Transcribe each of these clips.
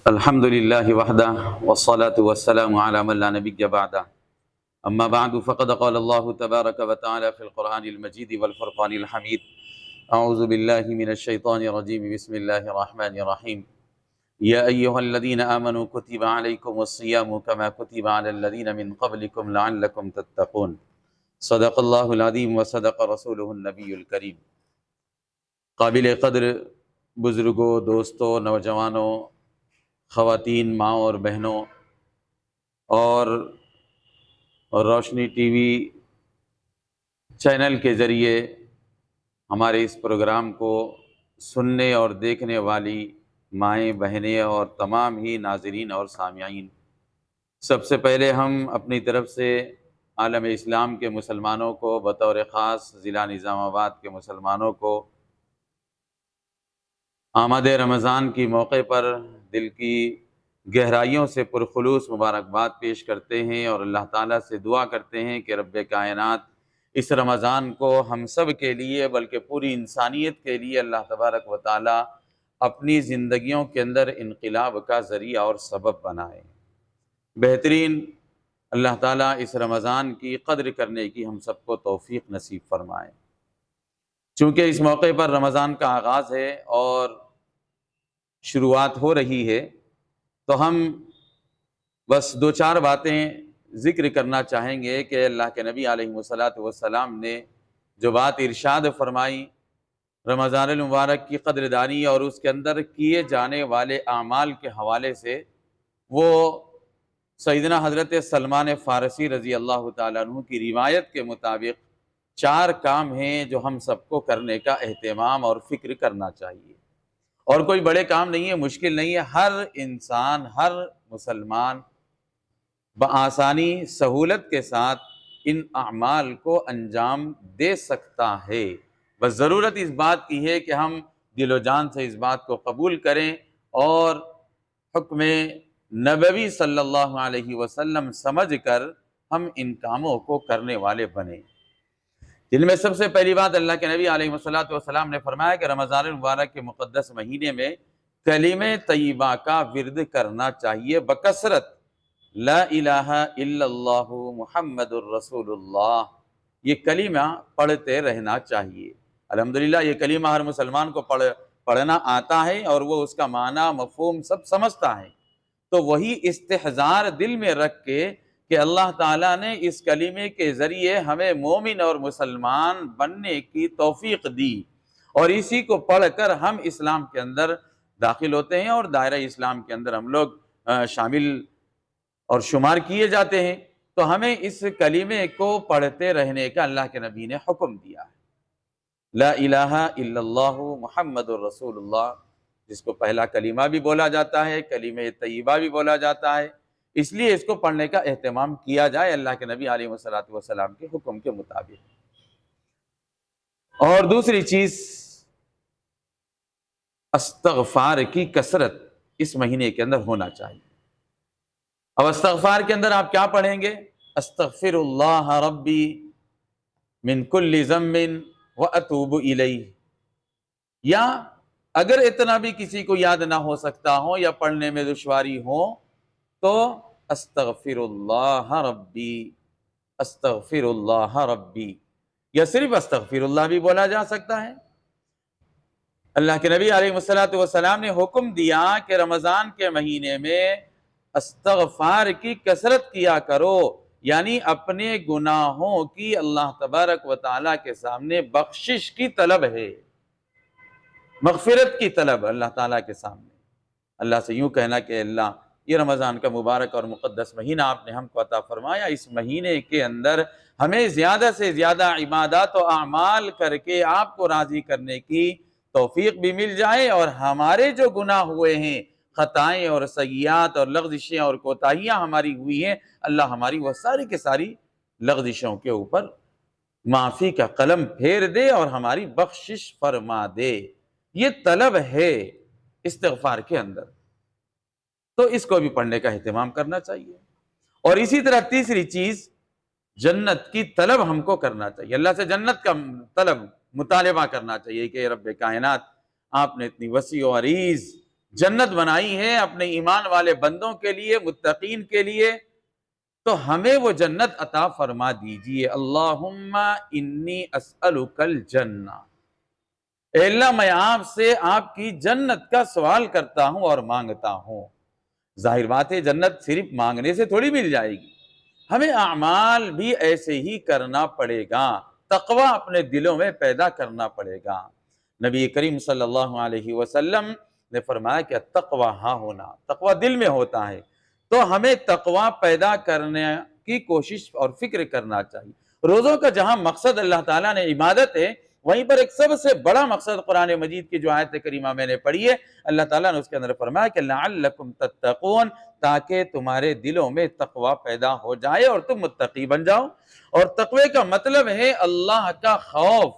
الحمد لله وحده والصلاة والسلام على من لا نبي بعده أما بعد فقد قال الله تبارك وتعالى في القرآن المجيد والفرقان الحميد أعوذ بالله من الشيطان الرجيم بسم الله الرحمن الرحيم يا أيها الذين آمنوا كتب عليكم الصيام كما كتب على الذين من قبلكم لعلكم تتقون صدق الله العظيم وصدق رسوله النبي الكريم۔ قابل قدر بزرگوں، دوستوں، نوجوانوں، خواتین، ماں اور بہنوں، اور روشنی ٹی وی چینل کے ذریعے ہمارے اس پروگرام کو سننے اور دیکھنے والی مائیں، بہنیں اور تمام ہی ناظرین اور سامعین، سب سے پہلے ہم اپنی طرف سے عالم اسلام کے مسلمانوں کو، بطور خاص ضلع نظام آباد کے مسلمانوں کو آمد رمضان کی موقع پر دل کی گہرائیوں سے پرخلوص مبارکباد پیش کرتے ہیں اور اللہ تعالیٰ سے دعا کرتے ہیں کہ رب کائنات اس رمضان کو ہم سب کے لیے بلکہ پوری انسانیت کے لیے اللہ تبارک و تعالیٰ اپنی زندگیوں کے اندر انقلاب کا ذریعہ اور سبب بنائے۔ بہترین اللہ تعالیٰ اس رمضان کی قدر کرنے کی ہم سب کو توفیق نصیب فرمائے۔ چونکہ اس موقع پر رمضان کا آغاز ہے اور شروعات ہو رہی ہے، تو ہم بس دو چار باتیں ذکر کرنا چاہیں گے کہ اللہ کے نبی علیہ السلام نے جو بات ارشاد فرمائی رمضان المبارک کی قدردانی اور اس کے اندر کیے جانے والے اعمال کے حوالے سے، وہ سیدنا حضرت سلمان فارسی رضی اللہ تعالیٰ عنہ کی روایت کے مطابق 4 کام ہیں جو ہم سب کو کرنے کا اہتمام اور فکر کرنا چاہیے، اور کوئی بڑے کام نہیں ہے، مشکل نہیں ہے، ہر انسان، ہر مسلمان بآسانی سہولت کے ساتھ ان اعمال کو انجام دے سکتا ہے۔ بس ضرورت اس بات کی ہے کہ ہم دل و جان سے اس بات کو قبول کریں اور حکم نبوی صلی اللہ علیہ وسلم سمجھ کر ہم ان کاموں کو کرنے والے بنیں، جن میں سب سے پہلی بات اللہ کے نبی علیہ السلام نے فرمایا کہ رمضان المبارک کے مقدس مہینے میں کلمہ طیبہ کا ورد کرنا چاہیے بکثرت، لا الہ الا اللہ محمد الرسول اللہ، یہ کلمہ پڑھتے رہنا چاہیے۔ الحمدللہ یہ کلمہ ہر مسلمان کو پڑھنا آتا ہے اور وہ اس کا معنی، مفہوم سب سمجھتا ہے، تو وہی استحضار دل میں رکھ کے کہ اللہ تعالیٰ نے اس کلمے کے ذریعے ہمیں مومن اور مسلمان بننے کی توفیق دی، اور اسی کو پڑھ کر ہم اسلام کے اندر داخل ہوتے ہیں اور دائرہ اسلام کے اندر ہم لوگ شامل اور شمار کیے جاتے ہیں، تو ہمیں اس کلمے کو پڑھتے رہنے کا اللہ کے نبی نے حکم دیا ہے۔ لا الہ الا اللہ محمد الرسول اللہ، جس کو پہلا کلمہ بھی بولا جاتا ہے، کلمہ طیبہ بھی بولا جاتا ہے، اس لیے اس کو پڑھنے کا اہتمام کیا جائے اللہ کے نبی علیہ السلام کے حکم کے مطابق۔ اور دوسری چیز، استغفار کی کثرت اس مہینے کے اندر ہونا چاہیے۔ اب استغفار کے اندر آپ کیا پڑھیں گے؟ استغفر اللہ ربی من کل ذنب واتوب الیہ، یا اگر اتنا بھی کسی کو یاد نہ ہو سکتا ہو یا پڑھنے میں دشواری ہو تو استغفر اللہ ربی، استغفر اللہ ربی، یا صرف استغفر اللہ بھی بولا جا سکتا ہے۔ اللہ کے نبی علیہ السلام نے حکم دیا کہ رمضان کے مہینے میں استغفار کی کثرت کیا کرو، یعنی اپنے گناہوں کی اللہ تبارک و تعالیٰ کے سامنے بخشش کی طلب ہے، مغفرت کی طلب اللہ تعالیٰ کے سامنے، اللہ سے یوں کہنا کہ اللہ یہ رمضان کا مبارک اور مقدس مہینہ آپ نے ہم کو عطا فرمایا، اس مہینے کے اندر ہمیں زیادہ سے زیادہ عبادات و اعمال کر کے آپ کو راضی کرنے کی توفیق بھی مل جائے، اور ہمارے جو گناہ ہوئے ہیں، خطائیں اور سیئات اور لغزشیں اور کوتاہیاں ہماری ہوئی ہیں، اللہ ہماری وہ ساری کے ساری لغزشوں کے اوپر معافی کا قلم پھیر دے اور ہماری بخشش فرما دے۔ یہ طلب ہے استغفار کے اندر، تو اس کو بھی پڑھنے کا اہتمام کرنا چاہیے۔ اور اسی طرح تیسری چیز، جنت کی طلب ہم کو کرنا چاہیے، اللہ سے جنت کا طلب، مطالبہ کرنا چاہیے کہ رب کائنات آپ نے اتنی وسیع و عریض جنت بنائی ہے اپنے ایمان والے بندوں کے لیے، متقین کے لیے، تو ہمیں وہ جنت عطا فرما دیجئے۔ اللہم انی اسألک الجنہ، اے اللہ میں آپ سے آپ کی جنت کا سوال کرتا ہوں اور مانگتا ہوں۔ ظاہر بات ہے جنت صرف مانگنے سے تھوڑی مل جائے گی، ہمیں اعمال بھی ایسے ہی کرنا پڑے گا، تقوی اپنے دلوں میں پیدا کرنا پڑے گا۔ نبی کریم صلی اللہ علیہ وسلم نے فرمایا کہ تقوی ہاں ہونا، تقوی دل میں ہوتا ہے، تو ہمیں تقوی پیدا کرنے کی کوشش اور فکر کرنا چاہیے۔ روزوں کا جہاں مقصد اللہ تعالیٰ نے عبادت ہے، وہیں پر ایک سب سے بڑا مقصد قرآن مجید کی جو آیت کریمہ میں نے پڑھی ہے، اللہ تعالیٰ نے اس کے اندر فرمایا کہ لعلکم تتقون، تاکہ تمہارے دلوں میں تقوی پیدا ہو جائے اور تم متقی بن جاؤ۔ اور تقوی کا مطلب ہے اللہ کا خوف،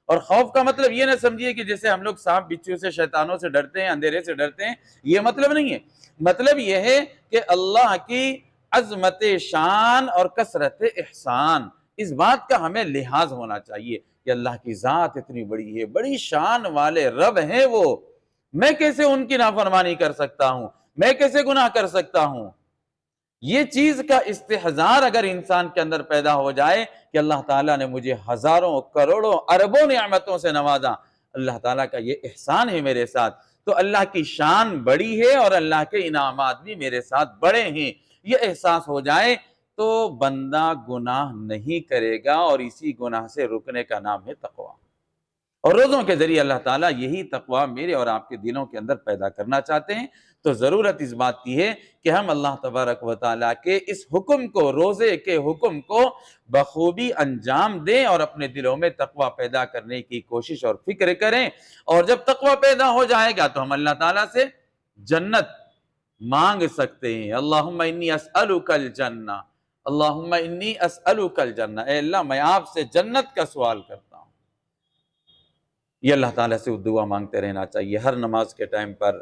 اور خوف کا مطلب یہ نہ سمجھیے کہ جیسے ہم لوگ سانپ بچھو سے، شیطانوں سے ڈرتے ہیں، اندھیرے سے ڈرتے ہیں، یہ مطلب نہیں ہے۔ مطلب یہ ہے کہ اللہ کی عظمت شان اور کثرت احسان، اس بات کا ہمیں لحاظ ہونا چاہیے کہ اللہ کی ذات اتنی بڑی ہے، بڑی شان والے رب ہیں وہ، میں کیسے ان کی نافرمانی کر سکتا ہوں، میں کیسے گناہ کر سکتا ہوں۔ یہ چیز کا استحضار اگر انسان کے اندر پیدا ہو جائے کہ اللہ تعالیٰ نے مجھے ہزاروں، کروڑوں، اربوں نعمتوں سے نوازا، اللہ تعالیٰ کا یہ احسان ہے میرے ساتھ، تو اللہ کی شان بڑی ہے اور اللہ کے انعامات بھی میرے ساتھ بڑے ہیں، یہ احساس ہو جائے تو بندہ گناہ نہیں کرے گا، اور اسی گناہ سے رکنے کا نام ہے تقوی۔ اور روزوں کے ذریعے اللہ تعالیٰ یہی تقوی میرے اور آپ کے دلوں کے اندر پیدا کرنا چاہتے ہیں۔ تو ضرورت اس بات کی ہے کہ ہم اللہ تبارک و تعالیٰ کے اس حکم کو، روزے کے حکم کو بخوبی انجام دیں اور اپنے دلوں میں تقوی پیدا کرنے کی کوشش اور فکر کریں، اور جب تقوی پیدا ہو جائے گا تو ہم اللہ تعالیٰ سے جنت مانگ سکتے ہیں۔ اللہم انی اسألک الجنہ، اللہم انی اسألک الجنہ، اے اللہ میں آپ سے جنت کا سوال کرتا ہوں۔ یہ اللہ تعالیٰ سے دعا مانگتے رہنا چاہیے، ہر نماز کے ٹائم پر،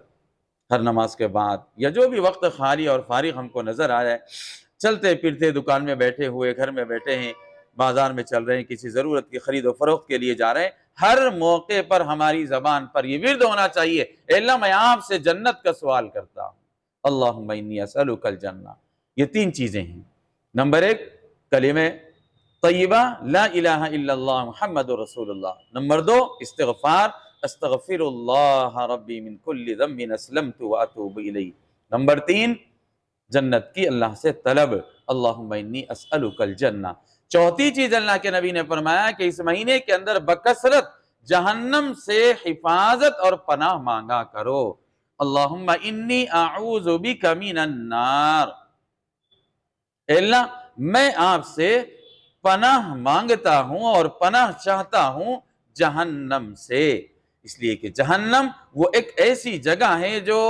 ہر نماز کے بعد، یا جو بھی وقت خالی اور فارغ ہم کو نظر آ جائے، چلتے پھرتے، دکان میں بیٹھے ہوئے، گھر میں بیٹھے ہیں، بازار میں چل رہے ہیں، کسی ضرورت کی خرید و فروخت کے لیے جا رہے ہیں، ہر موقع پر ہماری زبان پر یہ ورد ہونا چاہیے، اے اللہ میں آپ سے جنت کا سوال کرتا ہوں۔ اللہم انی اسألک الجنہ، یہ تین چیزیں ہیں۔ نمبر ایک، کلمہ طیبہ لا الہ الا اللہ محمد رسول اللہ۔ نمبر دو، استغفار، استغفر اللہ ربی من کل ذنب اسلمت واتوب الیہ۔ نمبر تین، جنت کی اللہ سے طلب، اللہم انی اسألک الجنہ۔ چوتھی چیز اللہ کے نبی نے فرمایا کہ اس مہینے کے اندر بکثرت جہنم سے حفاظت اور پناہ مانگا کرو، اللہم انی اعوذ بک من النار، اے اللہ میں آپ سے پناہ مانگتا ہوں اور پناہ چاہتا ہوں جہنم سے، اس لیے کہ جہنم وہ ایک ایسی جگہ ہے جو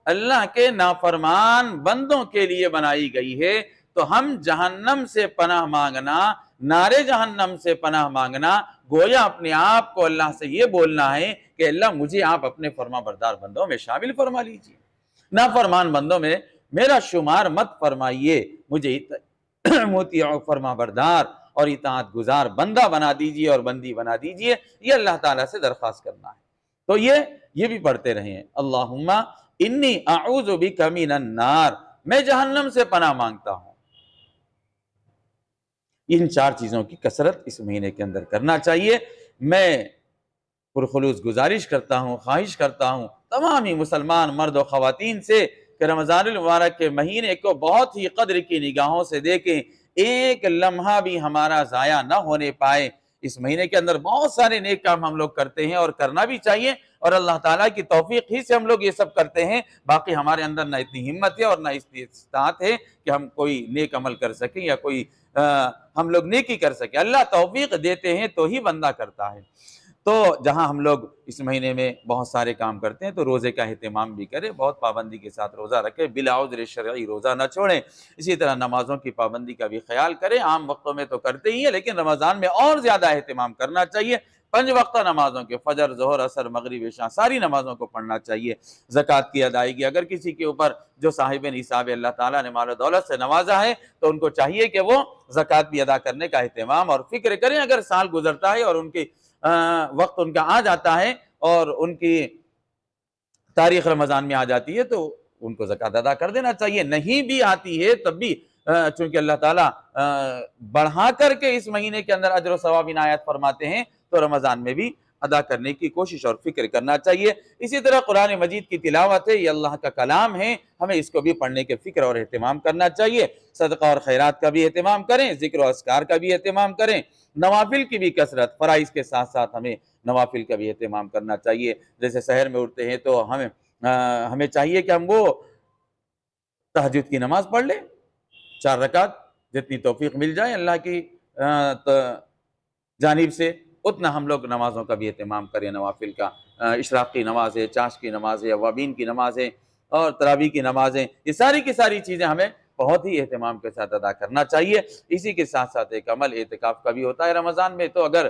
اللہ کے نافرمان بندوں کے لیے بنائی گئی ہے، تو ہم جہنم سے پناہ مانگنا، نار جہنم سے پناہ مانگنا، گویا اپنے آپ کو اللہ سے یہ بولنا ہے کہ اللہ مجھے آپ اپنے فرما بردار بندوں میں شامل فرما لیجیے، نافرمان بندوں میں میرا شمار مت فرمائیے، مجھے مطیع فرما بردار اور اطاعت گزار بندہ بنا دیجئے اور بندی بنا دیجئے، یہ اللہ تعالیٰ سے درخواست کرنا ہے۔ تو یہ بھی پڑھتے رہیں، اللہم انی اعوذ بک من النار، میں جہنم سے پناہ مانگتا ہوں۔ ان چار چیزوں کی کثرت اس مہینے کے اندر کرنا چاہیے۔ میں پرخلوص گزارش کرتا ہوں، خواہش کرتا ہوں تمام ہی مسلمان مرد و خواتین سے کہ رمضان المبارک کے مہینے کو بہت ہی قدر کی نگاہوں سے دیکھیں، ایک لمحہ بھی ہمارا ضائع نہ ہونے پائے۔ اس مہینے کے اندر بہت سارے نیک کام ہم لوگ کرتے ہیں اور کرنا بھی چاہیے، اور اللہ تعالیٰ کی توفیق ہی سے ہم لوگ یہ سب کرتے ہیں، باقی ہمارے اندر نہ اتنی ہمت ہے اور نہ استطاعت ہے کہ ہم کوئی نیک عمل کر سکیں یا کوئی ہم لوگ نیکی کر سکیں۔ اللہ توفیق دیتے ہیں تو ہی بندہ کرتا ہے۔ تو جہاں ہم لوگ اس مہینے میں بہت سارے کام کرتے ہیں تو روزے کا اہتمام بھی کریں، بہت پابندی کے ساتھ روزہ رکھیں، بلا عذر شرعی روزہ نہ چھوڑیں۔ اسی طرح نمازوں کی پابندی کا بھی خیال کریں، عام وقتوں میں تو کرتے ہی ہیں لیکن رمضان میں اور زیادہ اہتمام کرنا چاہیے۔ 5 وقتہ نمازوں کے، فجر، ظہر، عصر، مغرب، عشاء، ساری نمازوں کو پڑھنا چاہیے۔ زکوٰۃ کی ادائیگی، اگر کسی کے اوپر جو صاحب نصاب اللہ تعالیٰ نے مال و دولت سے نوازا ہے تو ان کو چاہیے کہ وہ زکوٰۃ بھی ادا کرنے کا اہتمام اور فکر کریں۔ اگر سال گزرتا ہے اور ان کی وقت ان کا آ جاتا ہے اور ان کی تاریخ رمضان میں آ جاتی ہے تو ان کو زکوٰۃ ادا کر دینا چاہیے، نہیں بھی آتی ہے تب بھی چونکہ اللہ تعالیٰ بڑھا کر کے اس مہینے کے اندر اجر و ثواب عنایت فرماتے ہیں تو رمضان میں بھی ادا کرنے کی کوشش اور فکر کرنا چاہیے۔ اسی طرح قرآن مجید کی تلاوت ہے، یہ اللہ کا کلام ہے، ہمیں اس کو بھی پڑھنے کے فکر اور اہتمام کرنا چاہیے۔ صدقہ اور خیرات کا بھی اہتمام کریں، ذکر و اذکار کا بھی اہتمام کریں، نوافل کی بھی کثرت، فرائض کے ساتھ ساتھ ہمیں نوافل کا بھی اہتمام کرنا چاہیے۔ جیسے سحر میں اٹھتے ہیں تو ہمیں چاہیے کہ ہم وہ تہجد کی نماز پڑھ لیں 4 رکعت، جتنی توفیق مل جائے اللہ کی جانب سے اتنا ہم لوگ نمازوں کا بھی اہتمام کریں، نوافل کا، اشراق کی نماز ہے، چاش کی نماز ہے، اوابین کی نماز ہے اور تراویح کی نمازیں، یہ ساری کی ساری چیزیں ہمیں بہت ہی اہتمام کے ساتھ ادا کرنا چاہیے۔ اسی کے ساتھ ساتھ ایک عمل اعتکاف کا بھی ہوتا ہے رمضان میں، تو اگر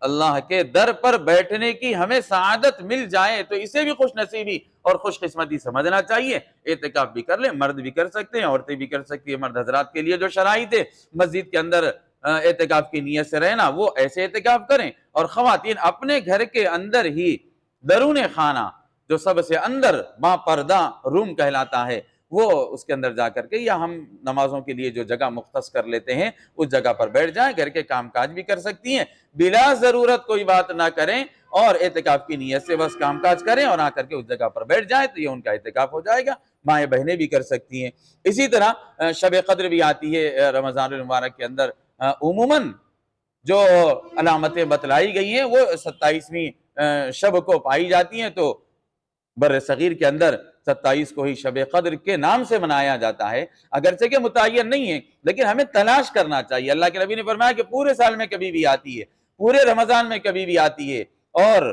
اللہ کے در پر بیٹھنے کی ہمیں سعادت مل جائے تو اسے بھی خوش نصیبی اور خوش قسمتی سمجھنا چاہیے۔ اعتکاف بھی کر لیں، مرد بھی کر سکتے ہیں، عورتیں بھی کر سکتی ہیں۔ مرد حضرات کے لیے جو شرائط ہے مسجد کے اندر اعتکاف کی نیت سے رہنا، وہ ایسے اعتکاف کریں، اور خواتین اپنے گھر کے اندر ہی درون خانہ جو سب سے اندر با پردہ روم کہلاتا ہے، وہ اس کے اندر جا کر کے، یا ہم نمازوں کے لیے جو جگہ مختص کر لیتے ہیں اس جگہ پر بیٹھ جائیں، گھر کے کام کاج بھی کر سکتی ہیں، بلا ضرورت کوئی بات نہ کریں اور اعتکاف کی نیت سے بس کام کاج کریں اور آ کر کے اس جگہ پر بیٹھ جائیں تو یہ ان کا اعتکاف ہو جائے گا۔ مائیں بہنیں بھی کر سکتی ہیں۔ اسی طرح شب قدر بھی آتی ہے رمضان المبارک کے اندر، عموماً جو علامتیں بتلائی گئی ہیں وہ 27ویں شب کو پائی جاتی ہیں، تو بر صغیر کے اندر 27 کو ہی شب قدر کے نام سے منایا جاتا ہے، اگرچہ کہ متعین نہیں ہے لیکن ہمیں تلاش کرنا چاہیے۔ اللہ کے نبی نے فرمایا کہ پورے سال میں کبھی بھی آتی ہے، پورے رمضان میں کبھی بھی آتی ہے، اور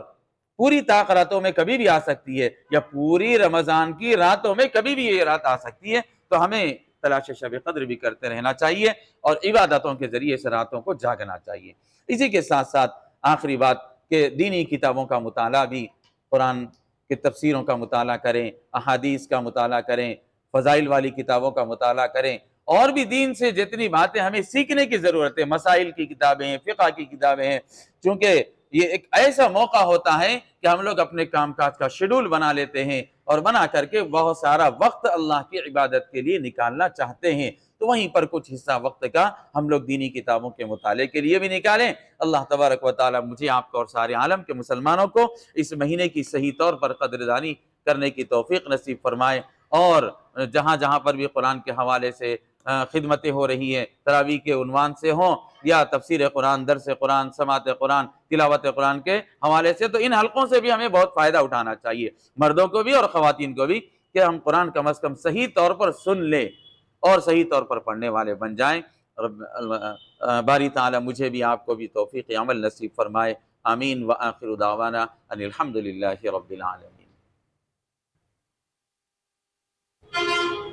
پوری طاق راتوں میں کبھی بھی آ سکتی ہے، یا پوری رمضان کی راتوں میں کبھی بھی یہ رات آ سکتی ہے، تو ہمیں تلاش شب قدر بھی کرتے رہنا چاہیے اور عبادتوں کے ذریعے سے راتوں کو جاگنا چاہیے۔ اسی کے ساتھ ساتھ آخری بات کہ دینی کتابوں کا مطالعہ بھی، قرآن کی تفسیروں کا مطالعہ کریں، احادیث کا مطالعہ کریں، فضائل والی کتابوں کا مطالعہ کریں، اور بھی دین سے جتنی باتیں ہمیں سیکھنے کی ضرورت ہے، مسائل کی کتابیں ہیں، فقہ کی کتابیں ہیں، چونکہ یہ ایک ایسا موقع ہوتا ہے کہ ہم لوگ اپنے کام کاج کا شیڈول بنا لیتے ہیں اور بنا کر کے بہت سارا وقت اللہ کی عبادت کے لیے نکالنا چاہتے ہیں، تو وہیں پر کچھ حصہ وقت کا ہم لوگ دینی کتابوں کے مطالعے کے لیے بھی نکالیں۔ اللہ تبارک و تعالی مجھے، آپ کو اور سارے عالم کے مسلمانوں کو اس مہینے کی صحیح طور پر قدردانی کرنے کی توفیق نصیب فرمائے، اور جہاں جہاں پر بھی قرآن کے حوالے سے خدمتیں ہو رہی ہیں، تراویح کے عنوان سے ہوں یا تفسیر قرآن، درس قرآن، سماعت قرآن، تلاوت قرآن کے حوالے سے، تو ان حلقوں سے بھی ہمیں بہت فائدہ اٹھانا چاہیے، مردوں کو بھی اور خواتین کو بھی، کہ ہم قرآن کم از کم صحیح طور پر سن لیں اور صحیح طور پر پڑھنے والے بن جائیں۔ باری تعالی مجھے بھی آپ کو بھی توفیق عمل نصیب فرمائے۔ آمین۔ وآخر دعوانا ان الحمد للہ رب العالمین۔